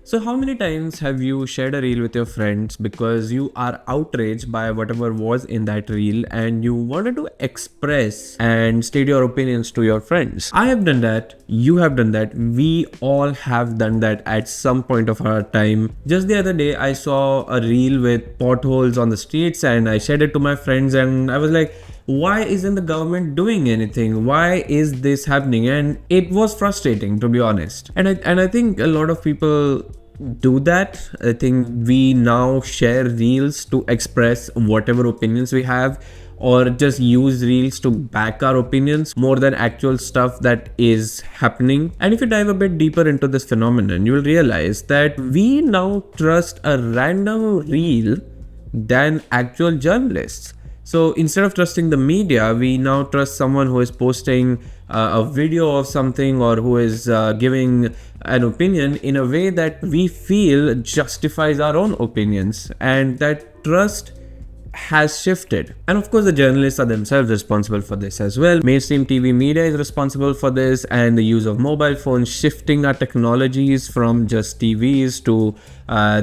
So how many times have you shared a reel with your friends because you are outraged by whatever was in that reel and you wanted to express and state your opinions to your friends? I have done that. You have done that. We all have done that at some point of our time. Just the other day, I saw a reel with potholes on the streets and I shared it to my friends and I was like, why isn't the government doing anything? Why is this happening? And it was frustrating, to be honest. And I think a lot of people do that. I think we now share reels to express whatever opinions we have, or just use reels to back our opinions more than actual stuff that is happening. And if you dive a bit deeper into this phenomenon, you will realize that we now trust a random reel than actual journalists. So instead of trusting the media, we now trust someone who is posting a video of something or who is giving an opinion in a way that we feel justifies our own opinions. And that trust has shifted. And of course, the journalists are themselves responsible for this as well. Mainstream TV media is responsible for this, and the use of mobile phones shifting our technologies from just TVs to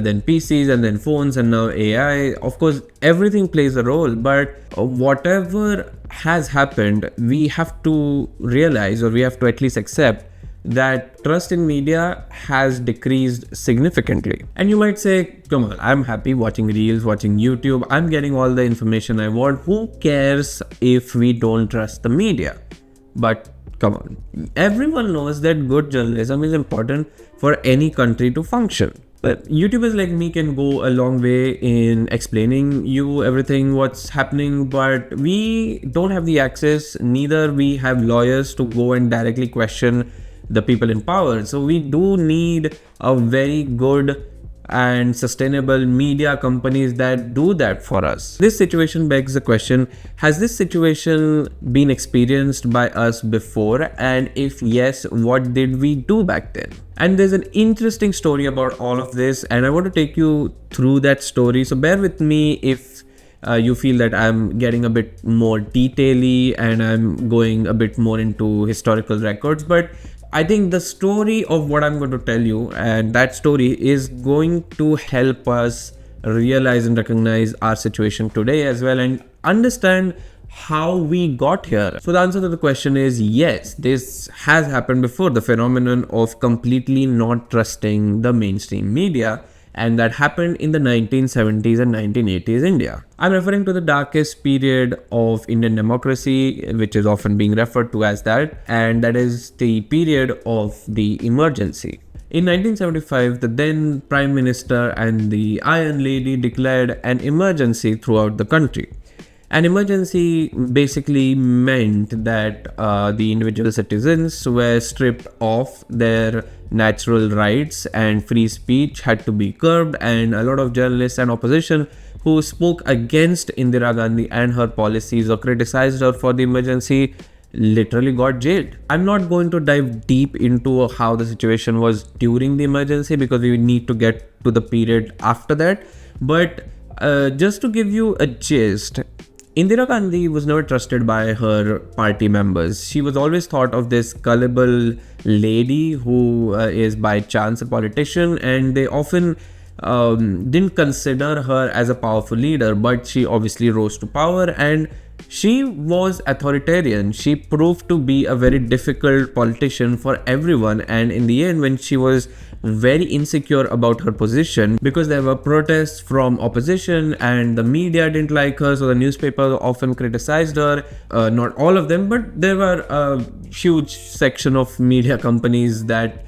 then PCs and then phones and now AI. Of course, everything plays a role, but whatever has happened, we have to realize, or we have to at least accept, that trust in media has decreased significantly. And you might say, come on, I'm happy watching reels, watching YouTube, I'm getting all the information I want. Who cares if we don't trust the media? But come on, everyone knows that good journalism is important for any country to function. But YouTubers like me can go a long way in explaining you everything what's happening, but we don't have the access, neither we have lawyers to go and directly question the people in power. So we do need a very good and sustainable media companies that do that for us. This situation begs the question, has this situation been experienced by us before? And if yes, what did we do back then? And there's an interesting story about all of this, and I want to take you through that story. So bear with me if you feel that I'm getting a bit more detail-y and I'm going a bit more into historical records, but I think the story of what I'm going to tell you, and that story is going to help us realize and recognize our situation today as well and understand how we got here. So the answer to the question is yes, this has happened before, the phenomenon of completely not trusting the mainstream media. And that happened in the 1970s and 1980s India. I'm referring to the darkest period of Indian democracy, which is often being referred to as that, and that is the period of the emergency. In 1975, the then Prime Minister and the Iron Lady declared an emergency throughout the country. An emergency basically meant that the individual citizens were stripped of their natural rights and free speech had to be curbed, and a lot of journalists and opposition who spoke against Indira Gandhi and her policies or criticized her for the emergency literally got jailed. I'm not going to dive deep into how the situation was during the emergency because we need to get to the period after that, but just to give you a gist, Indira Gandhi was never trusted by her party members. She was always thought of this gullible lady who is by chance a politician, and they often didn't consider her as a powerful leader, but she obviously rose to power and she was authoritarian. She proved to be a very difficult politician for everyone, and in the end, when she was very insecure about her position because there were protests from opposition and the media didn't like her, so the newspapers often criticized her. Not all of them, but there were a huge section of media companies that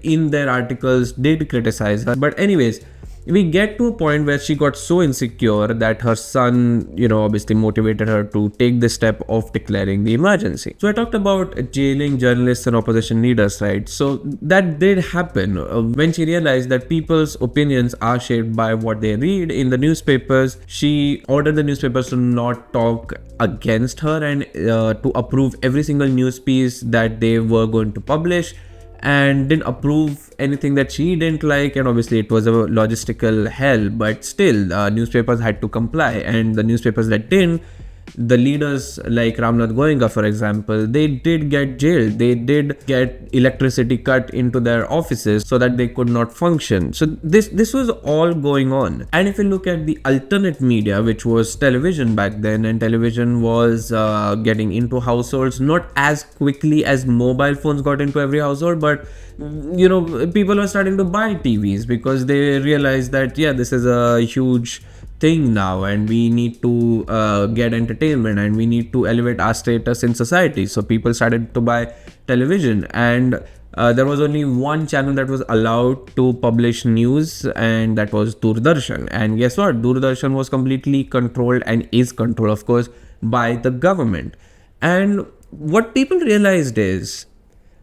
in their articles did criticize her. But anyways, we get to a point where she got so insecure that her son, obviously motivated her to take the step of declaring the emergency. So I talked about jailing journalists and opposition leaders, right? So that did happen when she realized that people's opinions are shaped by what they read in the newspapers. She ordered the newspapers to not talk against her and to approve every single news piece that they were going to publish, and didn't approve anything that she didn't like. And obviously it was a logistical hell, but still newspapers had to comply, and the newspapers that didn't the leaders like Ramnath Goenka, for example, they did get jailed. They did get electricity cut into their offices so that they could not function. So this was all going on. And if you look at the alternate media, which was television back then, and television was getting into households not as quickly as mobile phones got into every household, but people were starting to buy TVs because they realized that this is a huge thing now, and we need to get entertainment, and we need to elevate our status in society. So people started to buy television, and there was only one channel that was allowed to publish news, and that was Doordarshan. And guess what? Doordarshan was completely controlled, and is controlled, of course, by the government. And what people realized is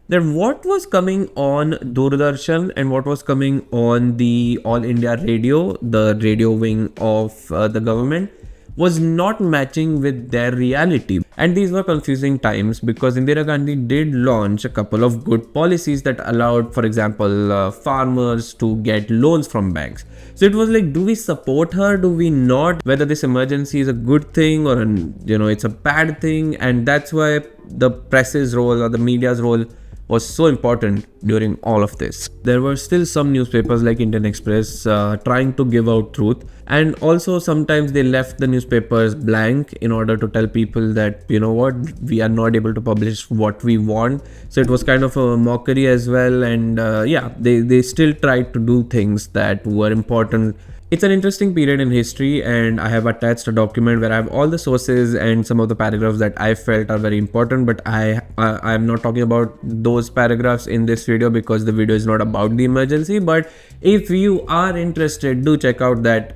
that what was coming on Doordarshan and what was coming on the All India Radio, the radio wing of the government, was not matching with their reality. And these were confusing times because Indira Gandhi did launch a couple of good policies that allowed, for example, farmers to get loans from banks. So it was like, do we support her? Do we not? Whether this emergency is a good thing or it's a bad thing. And that's why the press's role or the media's role was so important during all of this. There were still some newspapers like Indian Express trying to give out truth, and also sometimes they left the newspapers blank in order to tell people that, we are not able to publish what we want. So it was kind of a mockery as well, and they still tried to do things that were important. It's an interesting period in history, and I have attached a document where I have all the sources and some of the paragraphs that I felt are very important, but I'm not talking about those paragraphs in this video because the video is not about the emergency. But if you are interested, do check out that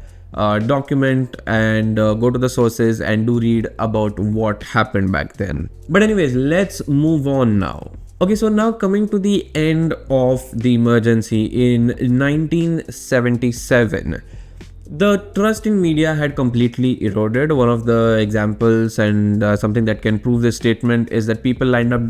document and go to the sources and do read about what happened back then. But anyways, let's move on now. Okay, so now coming to the end of the emergency in 1977. The trust in media had completely eroded. One of the examples and something that can prove this statement is that people lined up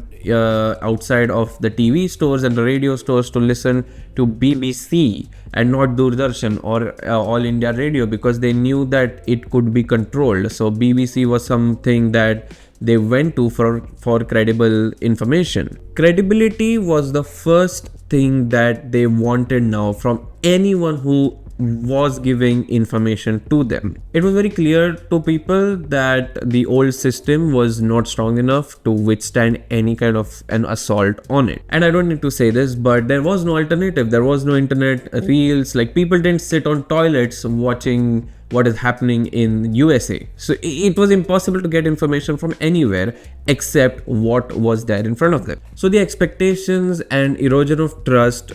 outside of the TV stores and the radio stores to listen to BBC and not Doordarshan or All India Radio because they knew that it could be controlled. So BBC was something that they went to for credible information. Credibility was the first thing that they wanted now from anyone who was giving information to them. It was very clear to people that the old system was not strong enough to withstand any kind of an assault on it. And I don't need to say this, but there was no alternative. There was no internet reels. Like, people didn't sit on toilets watching what is happening in USA. So it was impossible to get information from anywhere except what was there in front of them. So the expectations and erosion of trust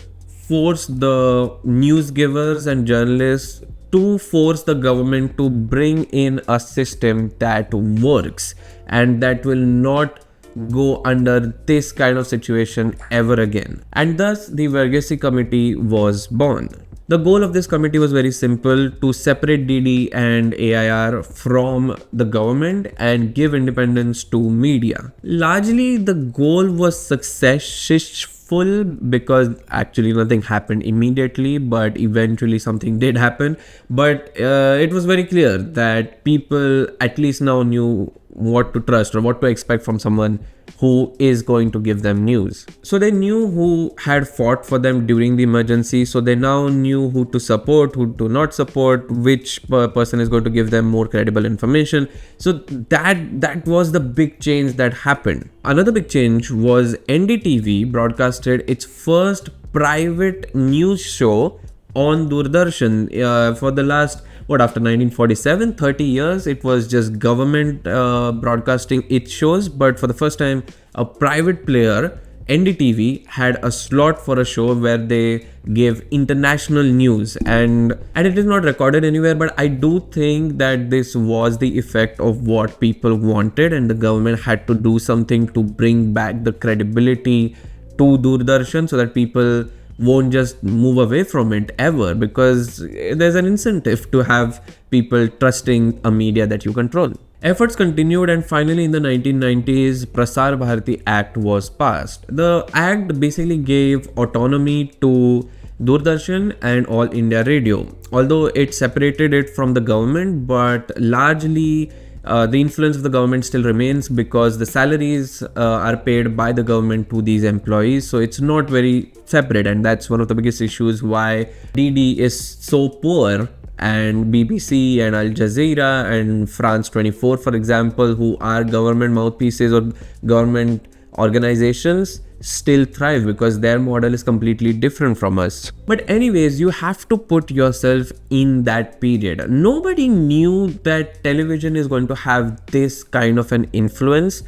forced the news givers and journalists to force the government to bring in a system that works and that will not go under this kind of situation ever again. And thus the Verghese Committee was born. The goal of this committee was very simple: to separate DD and AIR from the government and give independence to media. Largely the goal was successful because actually nothing happened immediately, but eventually something did happen. But it was very clear that people at least now knew what to trust or what to expect from someone who is going to give them news. So they knew who had fought for them during the emergency, so they now knew who to support, who to not support, which person is going to give them more credible information. So that was the big change that happened. Another big change was NDTV broadcasted its first private news show on Doordarshan for the last, after 1947, 30 years, it was just government broadcasting its shows. But for the first time, a private player, NDTV, had a slot for a show where they gave international news. And it is not recorded anywhere, but I do think that this was the effect of what people wanted, and the government had to do something to bring back the credibility to Doordarshan so that people won't just move away from it ever, because there's an incentive to have people trusting a media that you control. Efforts continued, and finally in the 1990s, Prasar Bharati Act was passed. The act basically gave autonomy to Doordarshan and All India Radio, although it separated it from the government, but largely the influence of the government still remains because the salaries are paid by the government to these employees. So it's not very separate, and that's one of the biggest issues why DD is so poor. And BBC and Al Jazeera and France 24, for example, who are government mouthpieces or government organizations, still thrive because their model is completely different from us. But anyways, you have to put yourself in that period. Nobody knew that television is going to have this kind of an influence.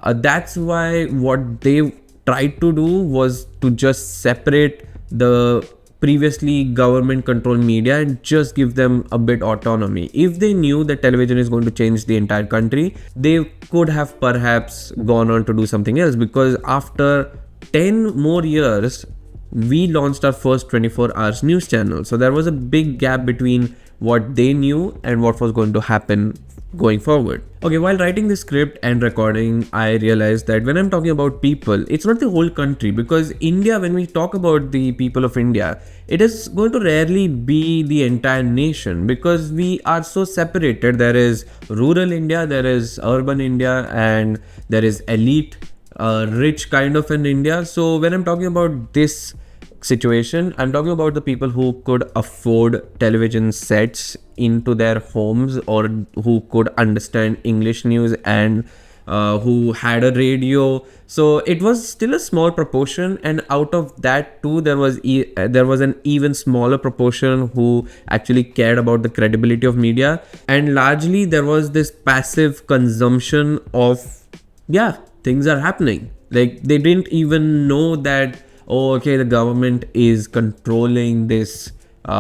That's why what they tried to do was to just separate the previously government controlled media and just give them a bit autonomy. If they knew that television is going to change the entire country, they could have perhaps gone on to do something else, because after 10 more years we launched our first 24 hours news channel. So there was a big gap between what they knew and what was going to happen going forward. Okay, while writing the script and recording, I realized that when I'm talking about people, it's not the whole country, because India, when we talk about the people of India, it is going to rarely be the entire nation, because we are so separated. There is rural India, there is urban India, and there is elite, rich kind of an India. So when I'm talking about this situation, I'm talking about the people who could afford television sets into their homes, or who could understand English news, and who had a radio. So it was still a small proportion, and out of that too, there was an even smaller proportion who actually cared about the credibility of media. And largely there was this passive consumption of, yeah, things are happening. Like, they didn't even know that, oh, okay, the government is controlling this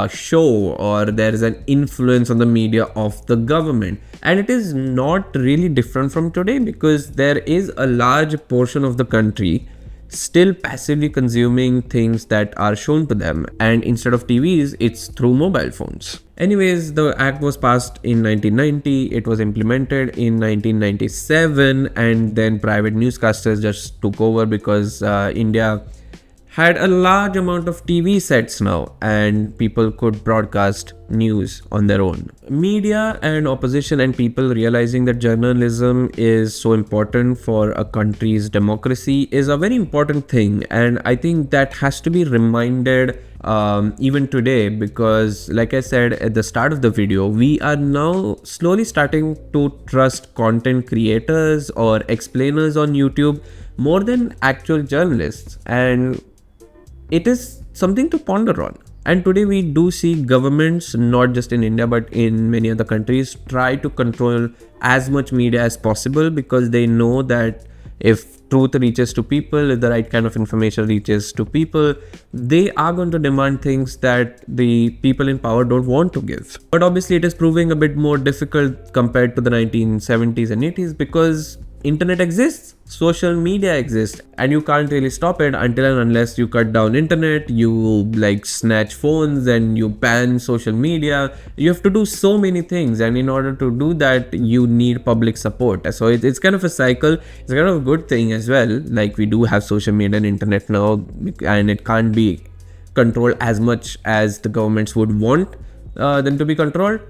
show, or there is an influence on the media of the government. And it is not really different from today, because there is a large portion of the country still passively consuming things that are shown to them, and instead of TVs, it's through mobile phones. Anyways, the act was passed in 1990, it was implemented in 1997, and then private newscasters just took over, because India had a large amount of TV sets now, and people could broadcast news on their own. Media and opposition and people realizing that journalism is so important for a country's democracy is a very important thing, and I think that has to be reminded even today, because like I said at the start of the video, we are now slowly starting to trust content creators or explainers on YouTube more than actual journalists, and it is something to ponder on. And today we do see governments, not just in India but in many other countries, try to control as much media as possible, because they know that if truth reaches to people, if the right kind of information reaches to people, they are going to demand things that the people in power don't want to give. But obviously it is proving a bit more difficult compared to the 1970s and 80s, because internet exists, social media exists, and you can't really stop it until and unless you cut down internet, you like snatch phones, and you ban social media. You have to do so many things, and in order to do that, you need public support. So it's kind of a cycle. It's kind of a good thing as well. Like, we do have social media and internet now, and it can't be controlled as much as the governments would want them to be controlled.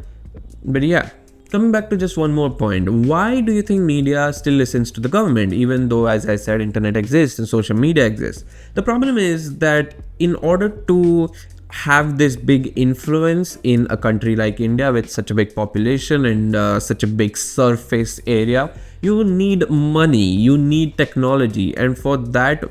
But yeah, coming back to just one more point, why do you think media still listens to the government, even though, as I said, internet exists and social media exists? The problem is that in order to have this big influence in a country like India with such a big population and such a big surface area, you need money, you need technology, and for that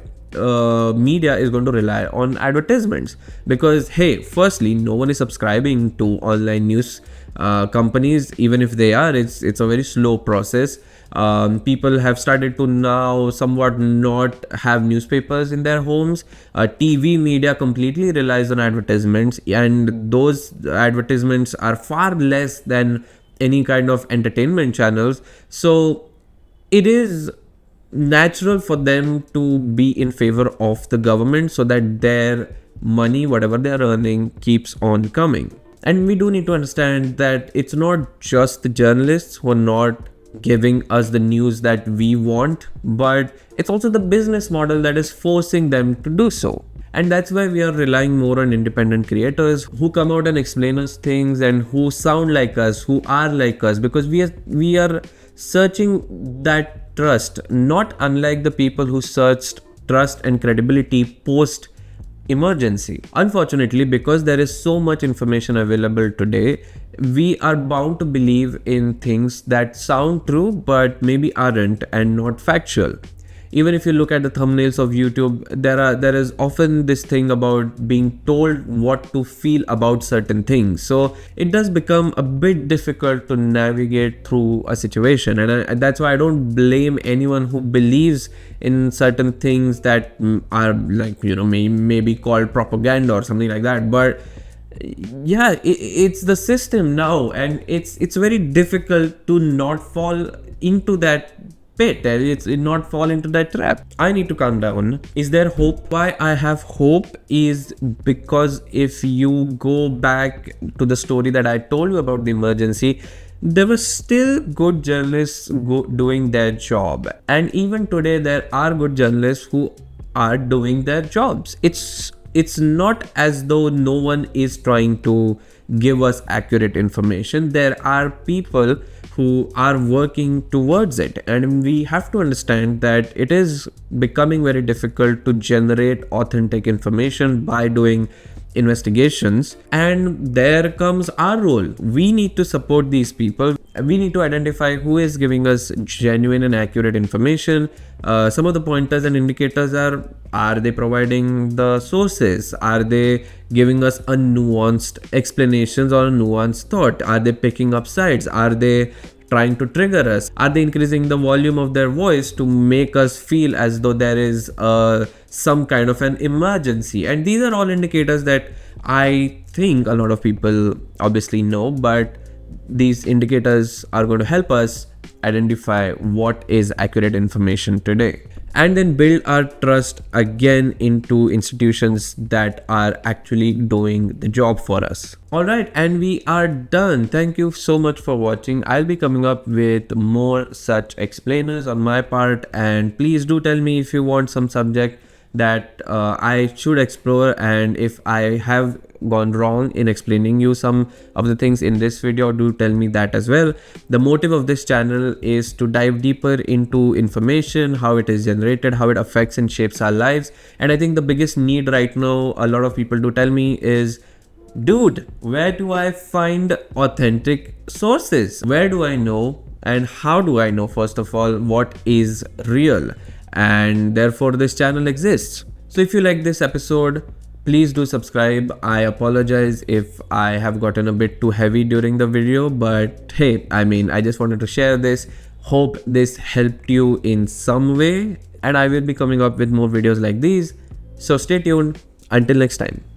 media is going to rely on advertisements, because hey, firstly, no one is subscribing to online news companies. Even if they are, it's a very slow process. People have started to now somewhat not have newspapers in their homes. TV media completely relies on advertisements, and those advertisements are far less than any kind of entertainment channels. So it is natural for them to be in favor of the government, so that their money, whatever they are earning, keeps on coming. And we do need to understand that it's not just the journalists who are not giving us the news that we want, but it's also the business model that is forcing them to do so. And that's why we are relying more on independent creators who come out and explain us things and who sound like us, who are like us, because we are searching that trust, not unlike the people who searched trust and credibility post emergency. Unfortunately, because there is so much information available today, we are bound to believe in things that sound true but maybe aren't and not factual. Even if you look at the thumbnails of YouTube, there is often this thing about being told what to feel about certain things. So it does become a bit difficult to navigate through a situation, and that's why I don't blame anyone who believes in certain things that are like, maybe called propaganda or something like that. But yeah, it's the system now, and it's very difficult to not fall into that pit. It's not fall into that trap. I need to calm down. Is there hope? Why I have hope is because if you go back to the story that I told you about the emergency, there were still good journalists doing their job, and even today there are good journalists who are doing their jobs. It's not as though no one is trying to give us accurate information. There are people who are working towards it, and we have to understand that it is becoming very difficult to generate authentic information by doing investigations, and there comes our role. We need to support these people. We need to identify who is giving us genuine and accurate information. Some of the pointers and indicators are they providing the sources? Are they giving us a nuanced explanations or a nuanced thought? Are they picking up sides? Are they trying to trigger us? Are they increasing the volume of their voice to make us feel as though there is some kind of an emergency? And these are all indicators that I think a lot of people obviously know, but these indicators are going to help us identify what is accurate information today, and then build our trust again into institutions that are actually doing the job for us. Alright, and we are done. Thank you so much for watching. I'll be coming up with more such explainers on my part, and please do tell me if you want some subject that I should explore, and if I have gone wrong in explaining you some of the things in this video, do tell me that as well. The motive of this channel is to dive deeper into information, how it is generated, how it affects and shapes our lives. And I think the biggest need right now, a lot of people do tell me, is, dude, where do I find authentic sources? Where do I know, and how do I know, first of all, what is real? And therefore this channel exists. So if you like this episode, please do subscribe. I apologize if I have gotten a bit too heavy during the video, but hey, I just wanted to share this. Hope this helped you in some way, and I will be coming up with more videos like these. So stay tuned. Until next time.